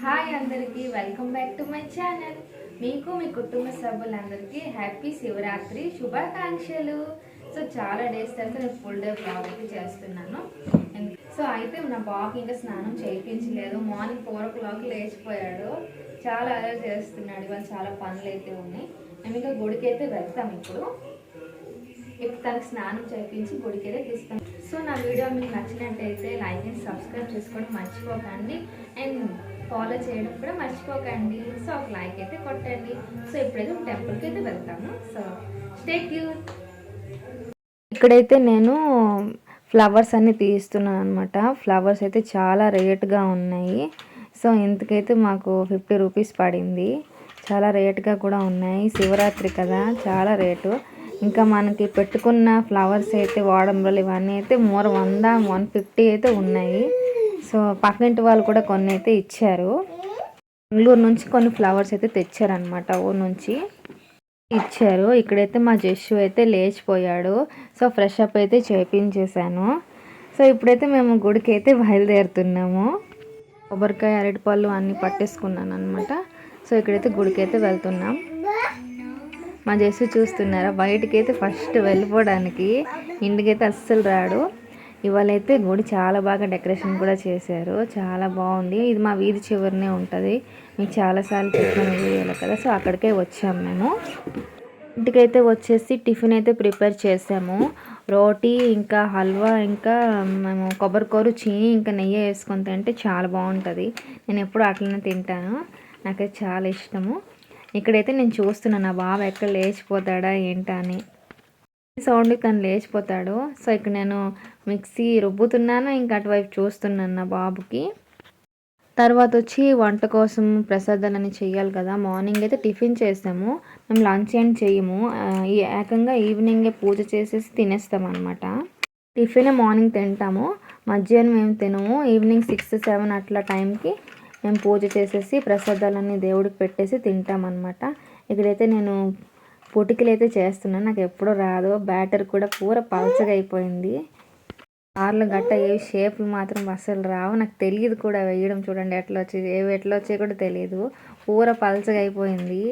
Hi అందరికీ welcome back to my channel. మీకు మీ కుటుంబ సభ్యులందరికీ హ్యాపీ శివరాత్రి శుభాకాంక్షలు. సో చాలా డేస్ తర్వాత నేను ఫుల్ డే బ్లాగ్ అయితే చేస్తున్నాను. సో అయితే నా బాబుకి ఇంకా స్నానం చేయించలేదు. Morning 4 o'clock లేచిపోయాడు. చాలా అలర్ట్ చేస్తున్నాడు. ఇవాళ చాలా పనులు అయితే ఉన్నాయి. మేము ఇంకా గుడికి అయితే వెళ్తాం. ఇప్పుడు తనకు స్నానం చేయించి గుడికి అయితే తీస్తాం. సో నా వీడియో మీకు నచ్చినట్టయితే లైక్ అండ్ సబ్స్క్రైబ్ చేసుకోవడం మర్చిపోకండి. అండ్ ఫాలో చేయడం కూడా మర్చిపోకండి. సో ఒక లైక్ అయితే కొట్టండి. సో ఇప్పుడైతే టెంపుల్కి అయితే వెళ్తాము. So stay tune. ఇక్కడైతే నేను ఫ్లవర్స్ అన్నీ తీస్తున్నాను అనమాట. ఫ్లవర్స్ అయితే చాలా రేట్గా ఉన్నాయి. సో ఇంతకైతే మాకు 50 రూపీస్ పడింది. చాలా రేట్గా కూడా ఉన్నాయి. శివరాత్రి కదా, చాలా రేటు. ఇంకా మనకి పెట్టుకున్న ఫ్లవర్స్ అయితే వాడంబరలు ఇవన్నీ అయితే 100-150 అయితే ఉన్నాయి. సో పక్కింటి వాళ్ళు కూడా కొన్ని అయితే ఇచ్చారు. బెంగళూరు నుంచి కొన్ని ఫ్లవర్స్ అయితే తెచ్చారనమాట. ఊరు నుంచి ఇచ్చారు. ఇక్కడైతే మా జస్సు అయితే లేచిపోయాడు. సో ఫ్రెష్ అప్ అయితే చేయించేసాను. సో ఇప్పుడైతే మేము గుడికి అయితే బయలుదేరుతున్నాము. కొబ్బరికాయ అరటిపళ్ళు అన్నీ పట్టేసుకున్నాను అనమాట. సో ఇక్కడైతే గుడికి అయితే వెళ్తున్నాం. మా జస్సు చూస్తున్నారా, బయటికి అయితే ఫస్ట్ వెళ్ళిపోవడానికి. ఇంటికైతే అస్సలు రాడు. ఇవాళైతే గుడి చాలా బాగా డెకరేషన్ కూడా చేశారు. చాలా బాగుంది. ఇది మా వీధి చివరినే ఉంటుంది. మీకు చాలాసార్లు చెప్పిన వీడియోలో కదా. సో అక్కడికే వచ్చాము మేము. ఇంటికైతే వచ్చేసి టిఫిన్ అయితే ప్రిపేర్ చేసాము. రోటీ ఇంకా హల్వా ఇంకా మేము కొబ్బరికూర చీని ఇంకా నెయ్యి వేసుకొని తింటే చాలా బాగుంటుంది. నేను ఎప్పుడు అట్లనే తింటాను. నాకైతే చాలా ఇష్టము. ఇక్కడైతే నేను చూస్తున్నాను నా బాబు ఎక్కడ లేచిపోతాడా ఏంటా అని. సౌండ్కి తను లేచిపోతాడు. సో ఇక్కడ నేను మిక్సీ రుబ్బుతున్నాను, ఇంకా అటువైపు చూస్తున్నాను నా బాబుకి. తర్వాత వచ్చి వంట కోసం ప్రసాదాలని చెయ్యాలి కదా. మార్నింగ్ అయితే టిఫిన్ చేసాము. మేము లంచ్ ఏం చెయ్యము. ఏకంగా ఈవినింగే పూజ చేసేసి తినేస్తాం అనమాట. టిఫిన్ మార్నింగ్ తింటాము, మధ్యాహ్నం మేము తినము. ఈవినింగ్ 6-7 అట్లా టైంకి మేము పూజ చేసేసి ప్రసాదాలన్నీ దేవుడికి పెట్టేసి తింటామన్నమాట. ఇక్కడైతే నేను పొటికలు అయితే చేస్తున్నాను. నాకు ఎప్పుడూ రాదు. బ్యాటర్ కూడా పూర పలచగా అయిపోయింది. కార్లు గట్ట ఏ షేపులు మాత్రం అసలు రావు. నాకు తెలియదు కూడా వేయడం. చూడండి ఎట్లా వచ్చేది, ఎట్లా వచ్చాయి కూడా తెలియదు. పూర పలచగా అయిపోయింది.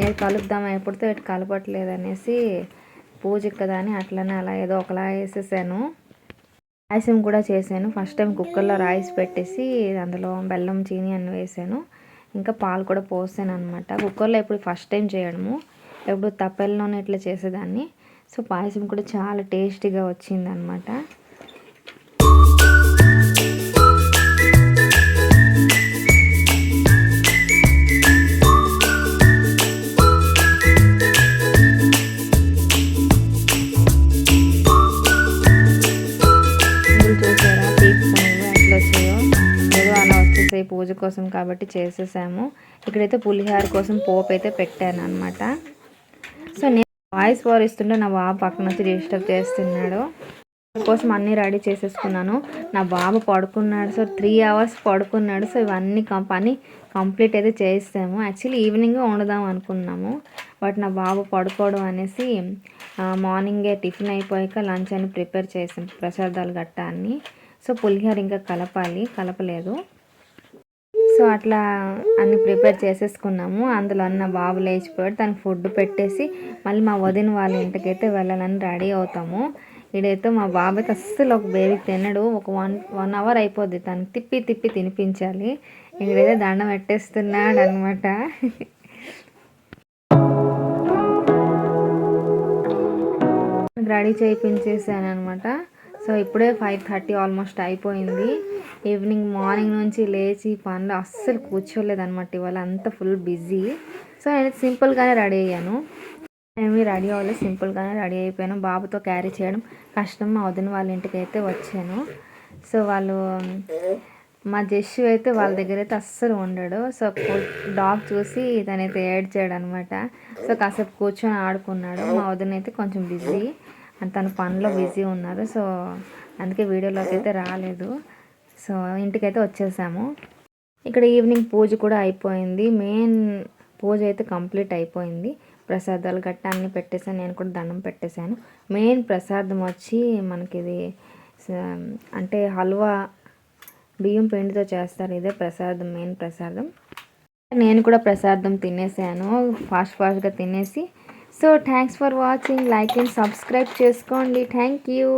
ఏది కలుపుదామా, ఎప్పుడుతో ఎటు కలపట్లేదు అనేసి పూజకి కదా అని అట్లనే అలా ఏదో ఒకలా వేసేసాను. పాయసం కూడా చేశాను. ఫస్ట్ టైం కుక్కర్లో రైస్ పెట్టేసి అందులో బెల్లం చీని అన్నీ వేసాను. ఇంకా పాలు కూడా పోసాను అనమాట. కుక్కర్లో ఎప్పుడు ఫస్ట్ టైం చేయడము, ఎప్పుడు తప్పెల్లోనే ఇట్లా చేసేదాన్ని. సో పాయసం కూడా చాలా టేస్టీగా వచ్చింది అనమాట. చూసారా తీసుకునేవి ఎట్లా వచ్చాయో, ఏదో అలా వచ్చేసాయి పూజ కోసం కాబట్టి చేసేసాము. ఇక్కడైతే పులిహార కోసం పోపు అయితే పెట్టాను అనమాట. సో నేను వాయిస్ ఓవర్ ఇస్తుంటే నా బాబు పక్కన వచ్చి డిస్టర్బ్ చేస్తున్నాడు. కోసం అన్నీ రెడీ చేసేసుకున్నాను. నా బాబు పడుకున్నాడు. సో 3 hours పడుకున్నాడు. సో ఇవన్నీ పని కంప్లీట్ అయితే చేస్తాము. యాక్చువల్లీ ఈవినింగ్ వండుదాం అనుకున్నాము, బట్ నా బాబు పడుకోవడం అనేసి మార్నింగే టిఫిన్ అయిపోయాక లంచ్ అని ప్రిపేర్ చేసాం, ప్రసాదాలు గట్టా అన్నీ. సో పులిహోర ఇంకా కలపలేదు. సో అట్లా అన్ని ప్రిపేర్ చేసేసుకున్నాము. అందులో అన్న బాబు లేచిపోయాడు. తనకు ఫుడ్ పెట్టేసి మళ్ళీ మా వదిన వాళ్ళ ఇంటికైతే వెళ్ళాలని రెడీ అవుతాము. ఇడైతే మా బాబు అయితే అస్సలు ఒక బేబీ తినడు. ఒక 1 hour అయిపోద్ది తనకి తిప్పి తినిపించాలి. ఇక్కడైతే దండం పెట్టేస్తున్నాడు అనమాట. రెడీ చేయించేసాను అనమాట. సో ఇప్పుడే 5:30 ఆల్మోస్ట్ అయిపోయింది. మార్నింగ్ నుంచి లేచి పనులు అస్సలు కూర్చోలేదన్నమాట. ఇవాళ అంతా ఫుల్ బిజీ. సో నేను సింపుల్గానే రెడీ అయ్యాను. ఏమీ రెడీ అవ్వలేదు, సింపుల్గానే రెడీ అయిపోయాను. బాబుతో క్యారీ చేయడం కష్టం. మా వదిన వాళ్ళ ఇంటికి అయితే వచ్చాను. సో మా జస్సు అయితే వాళ్ళ దగ్గర అయితే అస్సలు ఉండడు. సో డాగ్ చూసి తనైతే ఏడ్చాడు అనమాట. సో కాసేపు కూర్చొని ఆడుకున్నాడు. మా వదిన అయితే కొంచెం బిజీ, తన పనిలో బిజీ ఉన్నారు. సో అందుకే వీడియోలోకి అయితే రాలేదు. సో ఇంటికైతే వచ్చేసాము. ఇక్కడ ఈవినింగ్ పూజ కూడా అయిపోయింది. మెయిన్ పూజ అయితే కంప్లీట్ అయిపోయింది. ప్రసాదాలు గట్టా అన్నీ పెట్టేసాను. నేను కూడా దండం పెట్టేశాను. మెయిన్ ప్రసాదం వచ్చి మనకి ఇది అంటే హల్వా బియ్యం పిండితో చేస్తారు. ఇదే ప్రసాదం, మెయిన్ ప్రసాదం. నేను కూడా ప్రసాదం తినేసాను ఫాస్ట్గా తినేసి. So thanks for watching. Like and subscribe చేసుకోండి. Thank you.